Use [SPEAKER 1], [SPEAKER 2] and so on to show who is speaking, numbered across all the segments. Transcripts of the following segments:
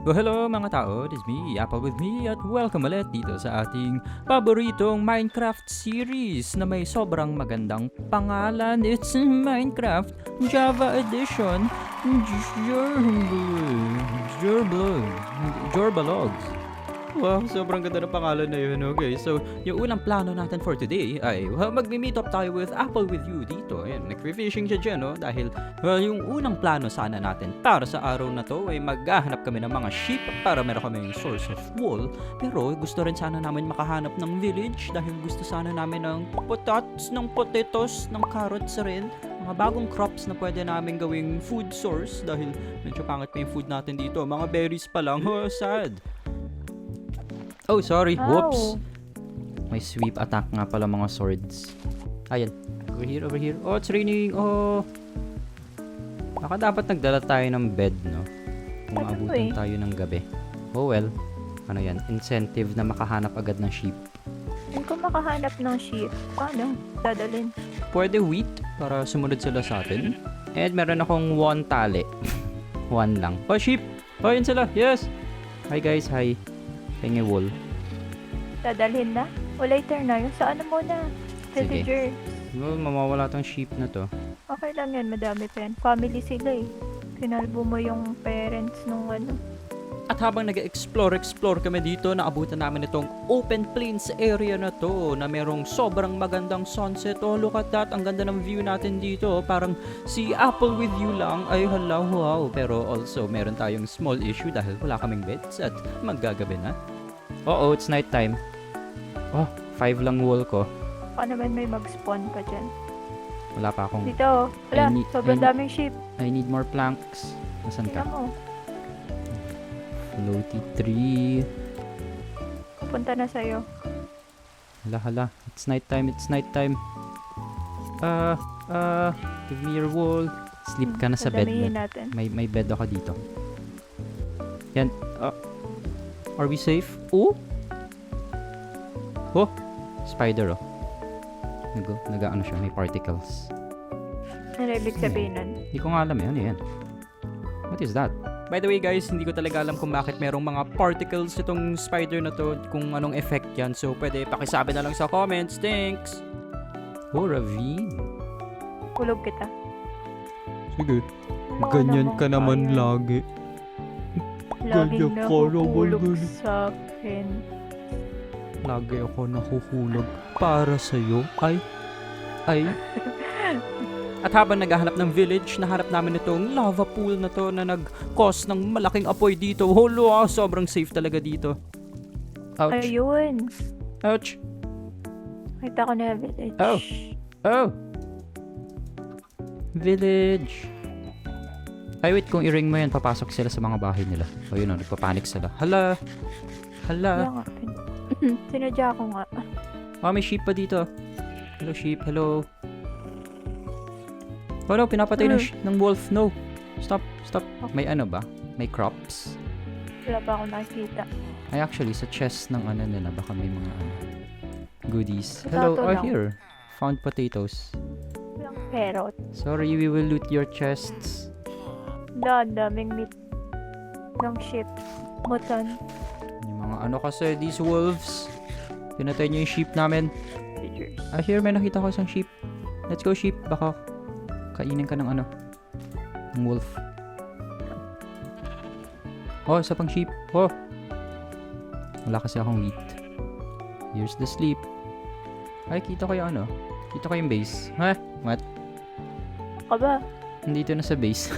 [SPEAKER 1] Well, hello mga tao, this is me, Apple with me, at welcome ulit dito sa ating paboritong Minecraft series na may sobrang magandang pangalan. It's Minecraft Java Edition Jorbalogs. Wow, sobrang ganda ng pangalan na yun, okay? So, yung unang plano natin for today ay magmi-meet up tayo with Apple with you dito. Ayan, nag-fishing siya dyan, no? Dahil, yung unang plano sana natin para sa araw na to ay maghahanap kami ng mga sheep para meron kami yung source of wool. Pero, gusto rin sana namin makahanap ng village dahil gusto sana namin ng potats, ng potatoes, ng carrots rin. Mga bagong crops na pwede namin gawing food source dahil medyo pangit pa yung food natin dito. Mga berries pa lang, sad. Oh, sorry. Whoops. May sweep attack nga pala mga swords. Ayan. Over here. Oh, it's raining. Oh. Baka dapat nagdala tayo ng bed, no? Kung maabutan tayo ng gabi. Oh, well. Ano yan? Incentive na makahanap agad ng sheep.
[SPEAKER 2] Kung makahanap ng sheep, paano? Dadalhin.
[SPEAKER 1] Pwede wheat para sumunod sila sa atin. And meron akong one tali. One lang. Oh, sheep! Oh, yun sila. Yes! Hi, guys. Hi. Pengi wool.
[SPEAKER 2] Dadalhin na? O later na yun? Sa ano muna?
[SPEAKER 1] Sige.
[SPEAKER 2] Villager.
[SPEAKER 1] Well, mamawala tong sheep na to.
[SPEAKER 2] Okay lang yan, madami pa yan. Family sila eh. Kinalbo mo yung parents nung ano.
[SPEAKER 1] At habang nag-explore kami dito, naabutan namin itong open plains area na to na merong sobrang magandang sunset. Oh, look at that. Ang ganda ng view natin dito. Parang si Apple with you lang. Ay, hala, wow. Pero also, meron tayong small issue dahil wala kaming beds at maggagabi na. Oo, it's night time. Oh, 5 lang wool ko.
[SPEAKER 2] Baka naman may mag-spawn pa dyan.
[SPEAKER 1] Wala pa akong...
[SPEAKER 2] Dito, wala. Sobrang daming sheep.
[SPEAKER 1] I need more planks. Nasaan ka?
[SPEAKER 2] Tingnan mo.
[SPEAKER 1] Floaty tree.
[SPEAKER 2] Pupunta na sa'yo.
[SPEAKER 1] Hala. It's night time. Give me your wool. Sleep ka na sa bed mo.
[SPEAKER 2] Natin.
[SPEAKER 1] May bed ako dito. Yan. Are we safe? Oh! Oh! Spider, oh. Nag-ano siya, may particles.
[SPEAKER 2] Ano ibig sabihin nun?
[SPEAKER 1] Hindi ko nga alam eh. Ano yan? What is that? By the way guys, hindi ko talaga alam kung bakit merong mga particles itong spider na to, kung anong effect yan. So, pwede pakisabi na lang sa comments. Thanks! Oh, ravine.
[SPEAKER 2] Kulog kita.
[SPEAKER 1] Sige. Ganyan ka naman lagi.
[SPEAKER 2] Laging nahuhulog sa akin.
[SPEAKER 1] Lagi ako nahuhulog para sa'yo. Ay. At habang naghahanap ng village, nahanap namin itong lava pool na to na nag-cause ng malaking apoy dito. Holo, sobrang safe talaga dito. Ouch.
[SPEAKER 2] Ayun.
[SPEAKER 1] Ouch.
[SPEAKER 2] Kita ko na village.
[SPEAKER 1] Oh. Village. Ay, wait, kung i-ring mo yan, papasok sila sa mga bahay nila. O yun o, nagpapanik sila. Hala.
[SPEAKER 2] Sinadya ko nga.
[SPEAKER 1] Oh, may sheep pa dito. Hello, sheep. Hello. Oh no, pinapatay ng wolf. No. Stop. May ano ba? May crops?
[SPEAKER 2] Wala pa akong nakikita.
[SPEAKER 1] Ay, actually, sa chest ng ano nila, baka may mga goodies.
[SPEAKER 2] Potato
[SPEAKER 1] Hello,
[SPEAKER 2] lang.
[SPEAKER 1] here. Found potatoes.
[SPEAKER 2] Walang carrot.
[SPEAKER 1] Sorry, we will loot your chests.
[SPEAKER 2] Daming meat ng sheep. Mutan.
[SPEAKER 1] Yung mga ano kasi, these wolves. Pinatay niyo yung sheep namin.
[SPEAKER 2] Villagers.
[SPEAKER 1] Here, may nakita ko isang sheep. Let's go, sheep. Baka kainin ka ng ano, ng wolf. Oh, isa pang sheep. Oh. Wala kasi akong wheat. Here's the sleep. Ay, kita ko yung ano. Kita ko yung base. Ha? What?
[SPEAKER 2] Ka ba?
[SPEAKER 1] Nandito na sa base.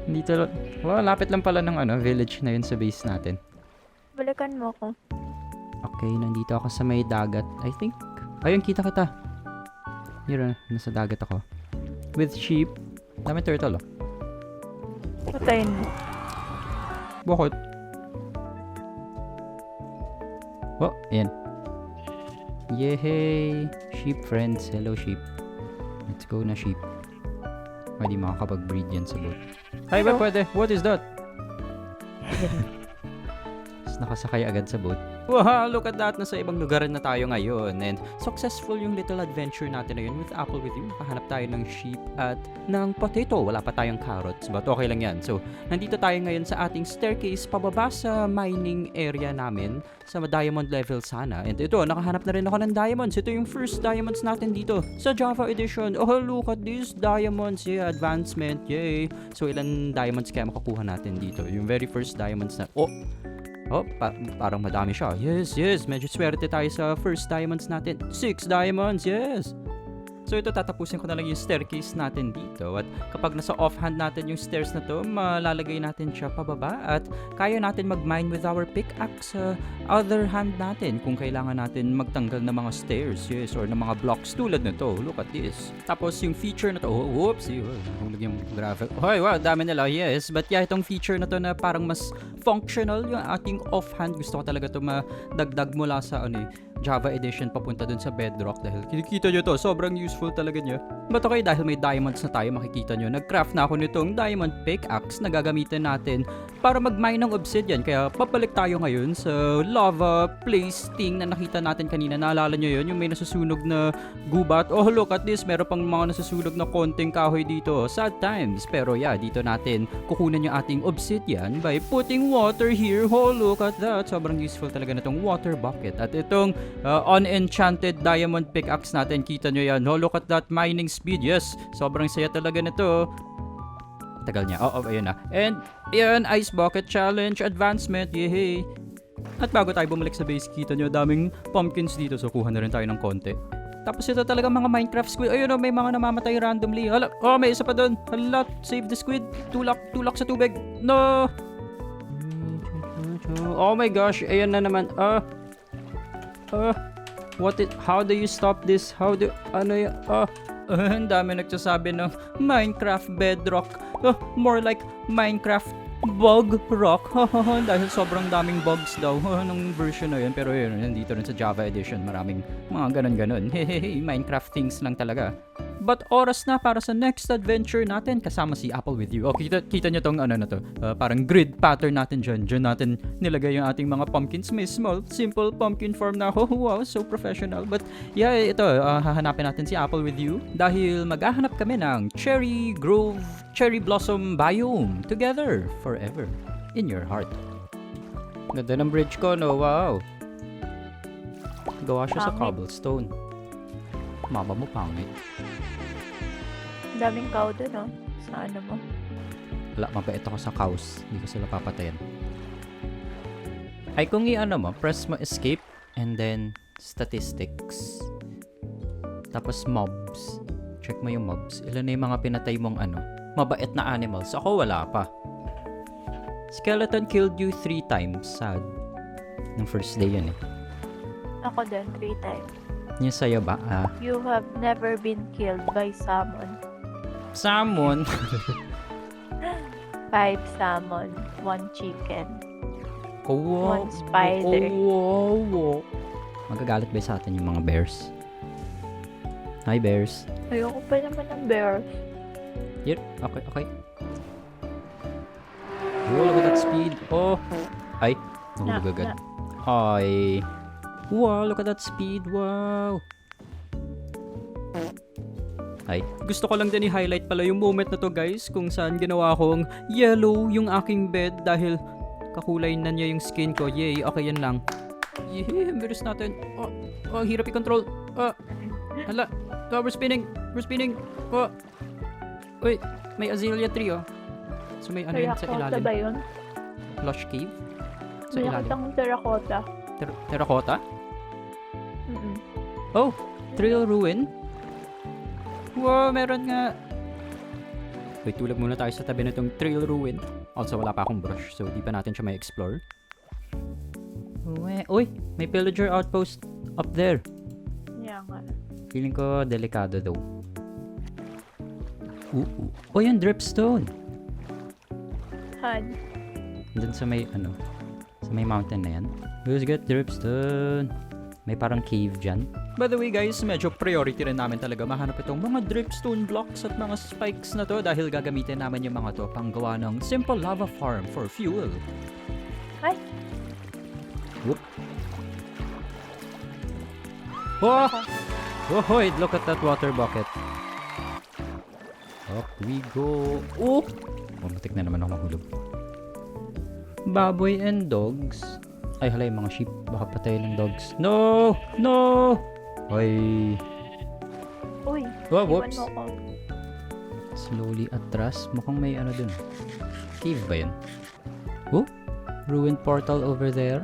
[SPEAKER 1] Nandito. Wow, lapit lang pala ng ano, village na yun sa base natin.
[SPEAKER 2] Balikan mo ko.
[SPEAKER 1] Okay, nandito ako sa may dagat. I think. Ayun, kita. Here, nasa dagat ako. With sheep. Dami turtle, oh.
[SPEAKER 2] Patayin mo.
[SPEAKER 1] Bakit? Oh, ayan. Yehey! Sheep friends. Hello, sheep. Let's go na, sheep. Hindi makakapag-breed yan sa boat. Ay, ba pwede? What is that? It's nakasakay agad sa boat. Wow, look at that! Nasa ibang lugar na tayo ngayon. And successful yung little adventure natin na yun with Apple With You. Nakahanap tayo ng sheep at ng potato. Wala pa tayong carrots, but okay lang yan. So, nandito tayo ngayon sa ating staircase pababa sa mining area namin sa diamond level sana. And ito, nakahanap na rin ako ng diamonds. Ito yung first diamonds natin dito sa Java Edition. Oh, look at these diamonds. Yeah, advancement. Yay! So, ilan diamonds kaya makukuha natin dito? Yung very first diamonds na... Oh, parang madami siya. Yes, medyo swerte tayo sa first diamonds natin. 6 diamonds, yes! So ito, tatapusin ko na lang yung staircase natin dito. At kapag nasa offhand natin yung stairs na to, malalagay natin siya pababa. At kaya natin mag-mine with our pickaxe sa other hand natin kung kailangan natin magtanggal ng mga stairs, yes, or ng mga blocks tulad nito. Look at this. Tapos yung feature na to, whoopsie, nahulog yung gravel. Hoy, wow, dami nila, yes. But yeah, itong feature na to na parang mas functional yung ating offhand. Gusto ko talaga to madagdag mula sa Java Edition papunta dun sa Bedrock dahil kinikita nyo to, sobrang useful talaga niya. But okay, dahil may diamonds na tayo, makikita nyo, nag-craft na ako nitong diamond pickaxe na gagamitin natin para mag-mine ng obsidian. Kaya papalik tayo ngayon sa lava place thing na nakita natin kanina. Naalala nyo yun, yung may nasusunog na gubat. Oh, look at this, meron pang mga nasusunog na konting kahoy dito. Sad times. Pero yeah, dito natin kukunin yung ating obsidian by putting water here. Oh, look at that. Sobrang useful talaga na itong water bucket. At itong unenchanted diamond pickaxe natin, kita nyo yan. Oh, look at that mining speed. Yes, sobrang saya talaga nito. Tagal niya. Oh, ayun na. And yan, ice bucket challenge advancement. Yehey. At bago tayo bumalik sa base, kita nyo, daming pumpkins dito. So, kuha na rin tayo ng konti. Tapos ito talaga mga Minecraft squid. Ayun, may mga namamatay randomly. Hala, may isa pa doon. Hala, save the squid. Tulak sa tubig. No! Oh my gosh, ayan na naman. How do you stop this? Ang dami nagsasabi ng Minecraft Bedrock. More like Minecraft Bug Rock. Dahil sobrang daming bugs daw ng version na yun. Pero yun, nandito rin sa Java Edition, maraming mga ganon. Minecraft things lang talaga. But oras na para sa next adventure natin kasama si Apple With You. Kita nyo tong na to. Parang grid pattern natin dyan. Dyan natin nilagay yung ating mga pumpkins. May small, simple pumpkin farm na. Wow, so professional. But yeah, ito, hahanapin natin si Apple With You dahil maghahanap kami ng Cherry Grove, Cherry Blossom Biome together forever in your heart. Ganda ng bridge ko, no? Wow. Gawa siya sa cobblestone. Mama mo pangit.
[SPEAKER 2] Daming cow dun, no? Sa ano mo?
[SPEAKER 1] Wala, mabait ako sa cows. Hindi ko sila papatayan. Ay, kung press mo escape and then statistics. Tapos mobs. Check mo yung mobs. Ilan na yung mga pinatay mong mabait na animals. Ako wala pa. Skeleton killed you 3 times. Sad. Nung first day yun eh.
[SPEAKER 2] Ako din, 3 times.
[SPEAKER 1] Yung sa'yo ba?
[SPEAKER 2] You have never been killed by salmon.
[SPEAKER 1] Salmon?
[SPEAKER 2] 5 salmon, 1 chicken,
[SPEAKER 1] Oh,
[SPEAKER 2] 1 spider.
[SPEAKER 1] Oh. Magagalit ba sa atin yung mga bears? Hi, bears.
[SPEAKER 2] Ayoko pa naman ng bears.
[SPEAKER 1] Here, okay. Oh, look at that speed. Oh. Ay, nahulog agad. Ay. Wow, look at that speed. Wow. Ay, gusto ko lang din i-highlight pala yung moment na to, guys, kung saan ginawa kong yellow yung aking bed dahil kakulay na niya yung skin ko. Yay, okay, yan lang. Yay, bilis natin. Oh, hirap i-control. Hala, we're spinning. Uy, may azalea tree, oh. So may yan sa
[SPEAKER 2] Terracotta
[SPEAKER 1] ilalim.
[SPEAKER 2] ba yun?
[SPEAKER 1] Lush cave? Sa
[SPEAKER 2] May
[SPEAKER 1] ilalim.
[SPEAKER 2] nakitang terracotta.
[SPEAKER 1] Terracotta?
[SPEAKER 2] Mm-mm.
[SPEAKER 1] Oh, Trail Ruin? Wow, meron nga. Wait, tulog muna tayo sa tabi na itong Trail Ruin. Also, wala pa akong brush, so di pa natin siya may explore. Uy, may pillager outpost up there.
[SPEAKER 2] Yeah nga.
[SPEAKER 1] Feeling ko delikado daw. Oh, yung dripstone.
[SPEAKER 2] Han.
[SPEAKER 1] Dun sa may, sa may mountain na yan. Who's got dripstone? May parang cave dyan. By the way, guys, medyo priority rin namin talaga mahanap itong mga dripstone blocks at mga spikes na to dahil gagamitin namin yung mga to pang gawa ng simple lava farm for fuel.
[SPEAKER 2] Ay!
[SPEAKER 1] Whoop. Oh! Oh, wait, look at that water bucket. Up we go. Oh! Matik na naman ako mahulog. Baboy and dogs. Ay, hala yung mga sheep. Baka patay ng dogs. No! No! Ay.
[SPEAKER 2] Uy,
[SPEAKER 1] Oh,
[SPEAKER 2] iwan
[SPEAKER 1] whoops.
[SPEAKER 2] mo ko.
[SPEAKER 1] Slowly atras. Mukhang may ano dun. Cave ba yun? Oh! Ruined portal over there.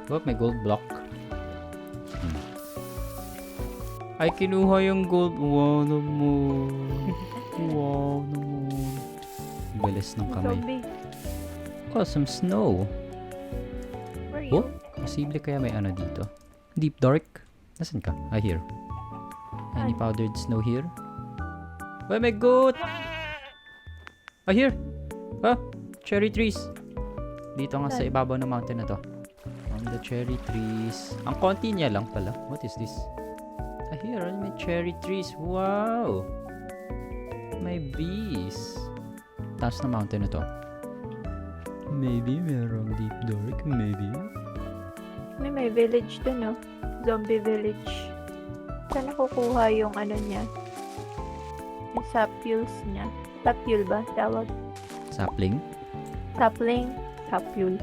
[SPEAKER 1] Oh, may gold block. Ay, kinuha yung gold. Wow naman. Wow naman. Bilis ng kamay.
[SPEAKER 2] Zombie.
[SPEAKER 1] Oh, some snow.
[SPEAKER 2] Where are you?
[SPEAKER 1] Oh, posible kaya may ano dito. Deep dark. Nasaan ka? Ah, here. Any
[SPEAKER 2] Saan?
[SPEAKER 1] powdered snow here? Why, my goat! Ah, here! Ah, cherry trees. Dito nga sa
[SPEAKER 2] Saan?
[SPEAKER 1] ibabaw ng mountain na to. On the cherry trees. Ang konti niya lang pala. What is this? Ah, here, may cherry trees. Wow! May bees. Taas na mountain na to. Maybe merong deep dark. Maybe.
[SPEAKER 2] May village dun, no? Zombie village. Saan nakukuha yung ano niya? Yung sapules niya. Sapule ba? Tawag.
[SPEAKER 1] Sapling.
[SPEAKER 2] Sapling. Sapule.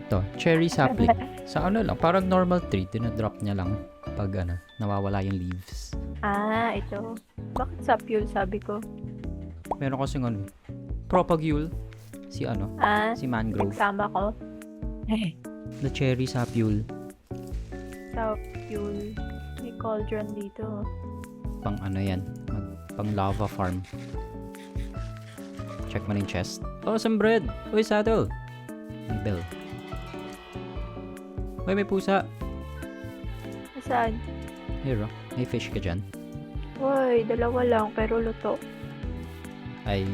[SPEAKER 1] To, cherry sapling. Sa ano lang, parang normal tree. Dinadrop niya lang pag ano, nawawala yung leaves.
[SPEAKER 2] Ah, ito. Bakit sapule sabi ko?
[SPEAKER 1] Meron kasing ano, propagule. Si ano,
[SPEAKER 2] Ah,
[SPEAKER 1] si mangrove.
[SPEAKER 2] nagsama ko.
[SPEAKER 1] The cherry sapule.
[SPEAKER 2] Sapule. May cauldron dito.
[SPEAKER 1] Pang ano yan, pang lava farm. Check mo na yung chest. Oh, some bread. Uy, saddle. May bell. Uy, may pusa.
[SPEAKER 2] Saan?
[SPEAKER 1] Here, oh. May fish ka dyan.
[SPEAKER 2] Uy, dalawa lang pero luto.
[SPEAKER 1] Ay.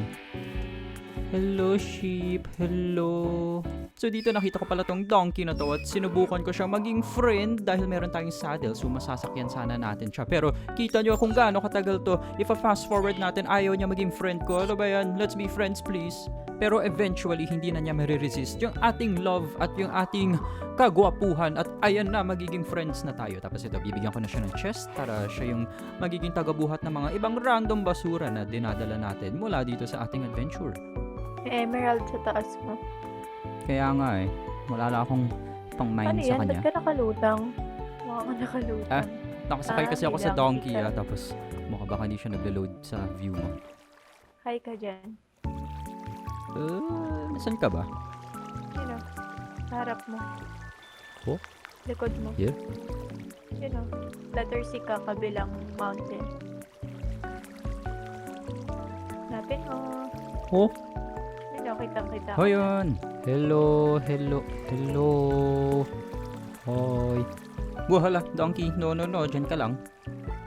[SPEAKER 1] Hello, sheep. Hello. So, dito nakita ko pala tong donkey na to at sinubukan ko siyang maging friend dahil meron tayong saddle. So, masasakyan sana natin siya. Pero, kita nyo kung gaano katagal to. If a fast forward natin, ayaw niya maging friend ko. Ano ba yan? Let's be friends, please. Pero, eventually, hindi na niya mariresist yung ating love at yung ating kagwapuhan. At ayan na, magiging friends na tayo. Tapos ito, bibigyan ko na siya ng chest para siya yung magiging tagabuhat ng mga ibang random basura na dinadala natin mula dito sa ating adventure.
[SPEAKER 2] May emerald sa taas mo.
[SPEAKER 1] Kaya nga eh, wala lang akong pang
[SPEAKER 2] Ano
[SPEAKER 1] mine sa
[SPEAKER 2] yan?
[SPEAKER 1] kanya.
[SPEAKER 2] Ba't ka nakalutang? Mukha ka nakalutang.
[SPEAKER 1] Ah, Nakasakay kasi ako sa
[SPEAKER 2] bilang
[SPEAKER 1] donkey
[SPEAKER 2] kita.
[SPEAKER 1] tapos mukha baka hindi siya naglo-load sa view mo.
[SPEAKER 2] Hi ka dyan.
[SPEAKER 1] Nasaan ka ba?
[SPEAKER 2] Yun o. Sa harap mo.
[SPEAKER 1] Oh?
[SPEAKER 2] Likod mo.
[SPEAKER 1] Here?
[SPEAKER 2] Yun o. Letter C ka, kabilang mountain. Napin mo.
[SPEAKER 1] Oh,
[SPEAKER 2] Yun o, kitang-kita.
[SPEAKER 1] ho yun. Hello, hello, hello. Hoy. Wahala, donkey. No, dyan ka lang.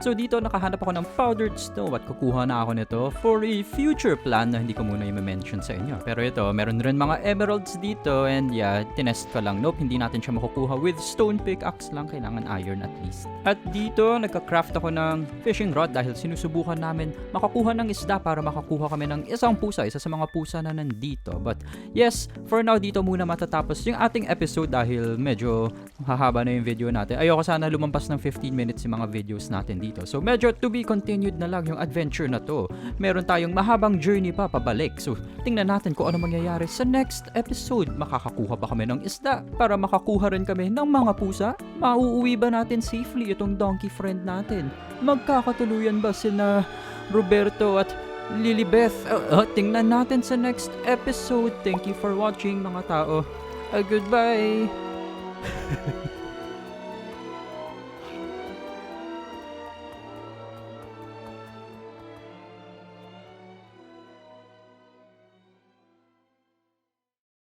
[SPEAKER 1] So dito nakahanap ako ng powdered snow at kukuha na ako nito for a future plan na hindi ko muna i-mention sa inyo. Pero ito, meron rin mga emeralds dito and yeah, tinest ko lang. Nope, hindi natin siya makukuha with stone pickaxe lang. Kailangan iron at least. At dito, nagka-craft ako ng fishing rod dahil sinusubukan namin makakuha ng isda para makakuha kami ng isang pusa. Isa sa mga pusa na nandito. But yes, for now dito muna matatapos yung ating episode dahil medyo hahaba na yung video natin. Ayoko sana lumampas ng 15 minutes yung mga videos natin dito. So medyo to be continued na lang yung adventure na to. Meron tayong mahabang journey pa pabalik. So tingnan natin kung ano mangyayari sa next episode. Makakakuha ba kami ng isda para makakuha rin kami ng mga pusa? Mauuwi ba natin safely itong donkey friend natin? Magkakatuluyan ba sila Roberto at Lilibeth? Tingnan natin sa next episode. Thank you for watching mga tao. Goodbye!